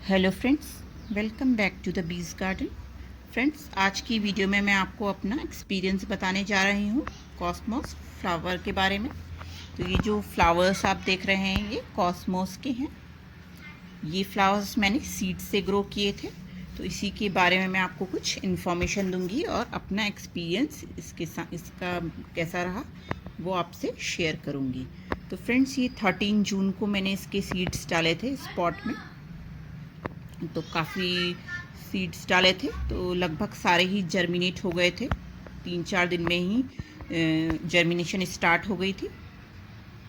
Hello friends, welcome back to the Beej garden. Friends, आज की video में मैं आपको अपना एक्सपीरियंस बताने जा रही हूँ कॉस्मोस फ्लावर के बारे में। तो ये जो फ्लावर्स आप देख रहे हैं ये कॉस्मोस के हैं। ये फ्लावर्स मैंने सीड से ग्रो किए थे, तो इसी के बारे में मैं आपको कुछ इन्फॉर्मेशन दूंगी और अपना एक्सपीरियंस इसका कैसा रहा वो आपसे शेयर करूँगी। तो फ्रेंड्स, ये 13 जून को मैंने इसके सीड्स डाले थे स्पॉट में। तो काफ़ी सीड्स डाले थे, तो लगभग सारे ही जर्मिनेट हो गए थे। 3-4 दिन में ही जर्मिनेशन स्टार्ट हो गई थी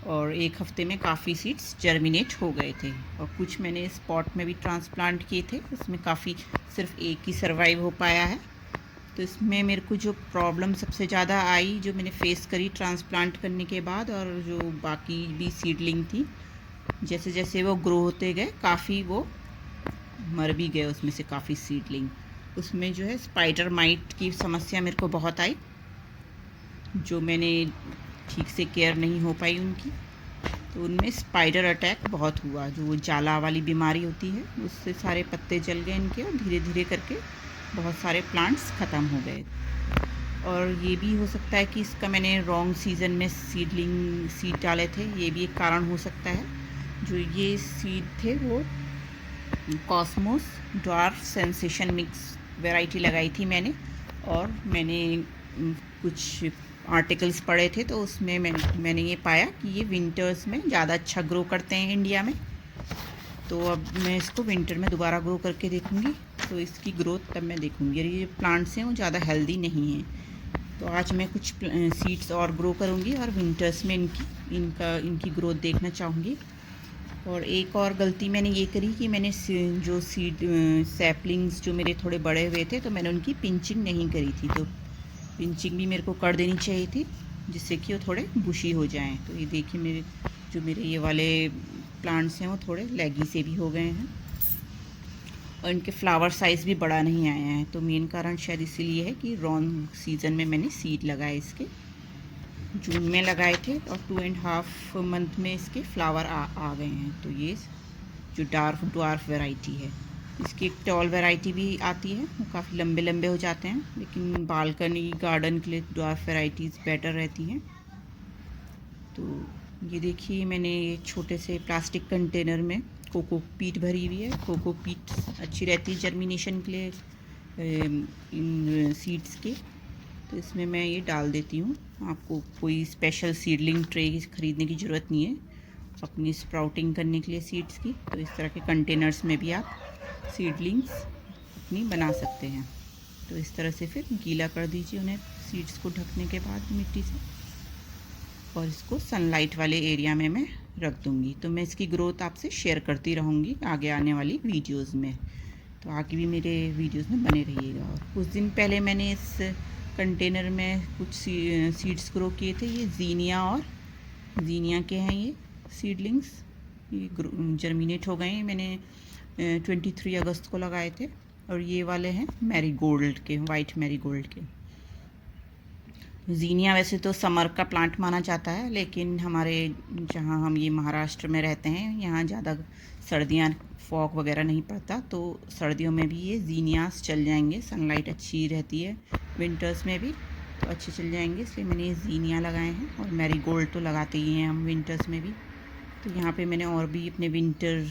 और एक हफ्ते में काफ़ी सीड्स जर्मिनेट हो गए थे। और कुछ मैंने स्पॉट में भी ट्रांसप्लांट किए थे, उसमें काफ़ी सिर्फ एक ही सर्वाइव हो पाया है। तो इसमें मेरे को जो प्रॉब्लम सबसे ज़्यादा आई, जो मैंने फेस करी ट्रांसप्लांट करने के बाद, और जो बाकी भी सीडलिंग थी, जैसे जैसे वो ग्रो होते गए काफ़ी वो मर भी गए उसमें से काफ़ी सीडलिंग। उसमें जो है स्पाइडर माइट की समस्या मेरे को बहुत आई, जो मैंने ठीक से केयर नहीं हो पाई उनकी। तो उनमें स्पाइडर अटैक बहुत हुआ, जो जाला वाली बीमारी होती है, उससे सारे पत्ते जल गए इनके और धीरे धीरे करके बहुत सारे प्लांट्स ख़त्म हो गए। और ये भी हो सकता है कि इसका मैंने रॉन्ग सीज़न में सीड डाले थे, ये भी एक कारण हो सकता है। जो ये सीड थे वो Cosmos dwarf sensation mix variety लगाई थी मैंने। और मैंने कुछ आर्टिकल्स पढ़े थे, तो उसमें मैंने ये पाया कि ये विंटर्स में ज़्यादा अच्छा ग्रो करते हैं इंडिया में। तो अब मैं इसको विंटर में दोबारा ग्रो करके देखूँगी, तो इसकी ग्रोथ तब मैं देखूँगी। ये प्लांट्स हैं वो ज़्यादा हेल्दी नहीं हैं, तो आज मैं कुछ सीड्स और ग्रो करूँगी और विंटर्स में इनकी ग्रोथ देखना चाहूँगी। और एक और गलती मैंने ये करी कि मैंने जो सीड सैपलिंग्स जो मेरे थोड़े बड़े हुए थे, तो मैंने उनकी पिंचिंग नहीं करी थी। तो पिंचिंग भी मेरे को कर देनी चाहिए थी, जिससे कि वो थोड़े बुशी हो जाएं। तो ये देखिए, मेरे ये वाले प्लांट्स हैं वो थोड़े लेगी से भी हो गए हैं और इनके फ्लावर साइज़ भी बड़ा नहीं आया है। तो मेन कारण शायद इसीलिए है कि रॉन्ग सीज़न में मैंने सीड लगाए इसके। जून में लगाए थे और 2.5 मंथ में इसके फ्लावर आ गए हैं। तो ये जो ड्वार्फ वैरायटी है, इसकी एक टॉल वैरायटी भी आती है, वो काफ़ी लंबे लंबे हो जाते हैं, लेकिन बालकनी गार्डन के लिए ड्वार्फ वैराइटीज़ बेटर रहती हैं। तो ये देखिए, मैंने ये छोटे से प्लास्टिक कंटेनर में कोकोपीट भरी हुई है। कोकोपीट अच्छी रहती है जर्मिनेशन के लिए इन सीड्स के। तो इसमें मैं ये डाल देती हूँ। आपको कोई स्पेशल सीडलिंग ट्रे ख़रीदने की ज़रूरत नहीं है अपनी स्प्राउटिंग करने के लिए सीड्स की। तो इस तरह के कंटेनर्स में भी आप सीडलिंग्स अपनी बना सकते हैं। तो इस तरह से फिर गीला कर दीजिए उन्हें सीड्स को ढकने के बाद मिट्टी से, और इसको सनलाइट वाले एरिया में मैं रख दूँगी। तो मैं इसकी ग्रोथ आपसे शेयर करती रहूँगी आगे आने वाली वीडियोज़ में। तो आगे भी मेरे वीडियोज़ में बने रहिएगा। और कुछ दिन पहले मैंने इस कंटेनर में कुछ सीड्स ग्रो किए थे। ये जीनिया के हैं ये सीडलिंग्स, ये जर्मिनेट हो गए हैं। मैंने 23 अगस्त को लगाए थे। और ये वाले हैं मैरीगोल्ड के, वाइट मैरीगोल्ड के। जीनिया वैसे तो समर का प्लांट माना जाता है, लेकिन हमारे जहाँ हम ये महाराष्ट्र में रहते हैं, यहाँ ज़्यादा सर्दियाँ फॉग वगैरह नहीं पड़ता, तो सर्दियों में भी ये जीनियास चल जाएंगे। सनलाइट अच्छी रहती है विंटर्स में भी, तो अच्छे चल जाएंगे, इसलिए मैंने ये जीनिया लगाए हैं। और मैरीगोल्ड तो लगाते ही हैं हम विंटर्स में भी। तो यहाँ पे मैंने और भी अपने विंटर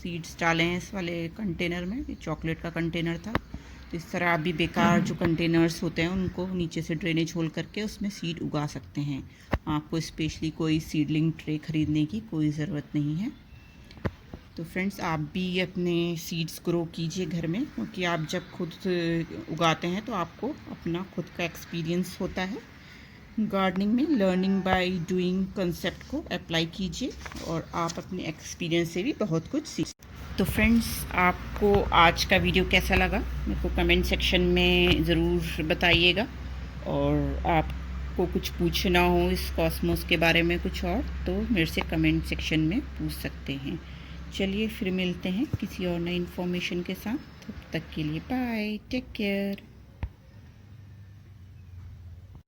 सीड्स डाले हैं इस वाले कंटेनर में। ये चॉकलेट का कंटेनर था। तो इस तरह आप भी बेकार जो कंटेनर्स होते हैं उनको नीचे से ड्रेनेज होल करके उसमें सीड उगा सकते हैं। आपको स्पेशली कोई सीडलिंग ट्रे ख़रीदने की कोई ज़रूरत नहीं है। तो फ्रेंड्स, आप भी अपने सीड्स ग्रो कीजिए घर में, क्योंकि आप जब खुद उगाते हैं तो आपको अपना खुद का एक्सपीरियंस होता है गार्डनिंग में। लर्निंग बाय डूइंग कंसेप्ट को अप्लाई कीजिए और आप अपने एक्सपीरियंस से भी बहुत कुछ सीख। तो फ्रेंड्स, आपको आज का वीडियो कैसा लगा मेरे को कमेंट सेक्शन में ज़रूर बताइएगा। और आपको कुछ पूछना हो इस कॉस्मोस के बारे में कुछ और, तो मेरे से कमेंट सेक्शन में पूछ सकते हैं। चलिए फिर मिलते हैं किसी और नई इन्फॉर्मेशन के साथ। तब तक के लिए बाय, टेक केयर।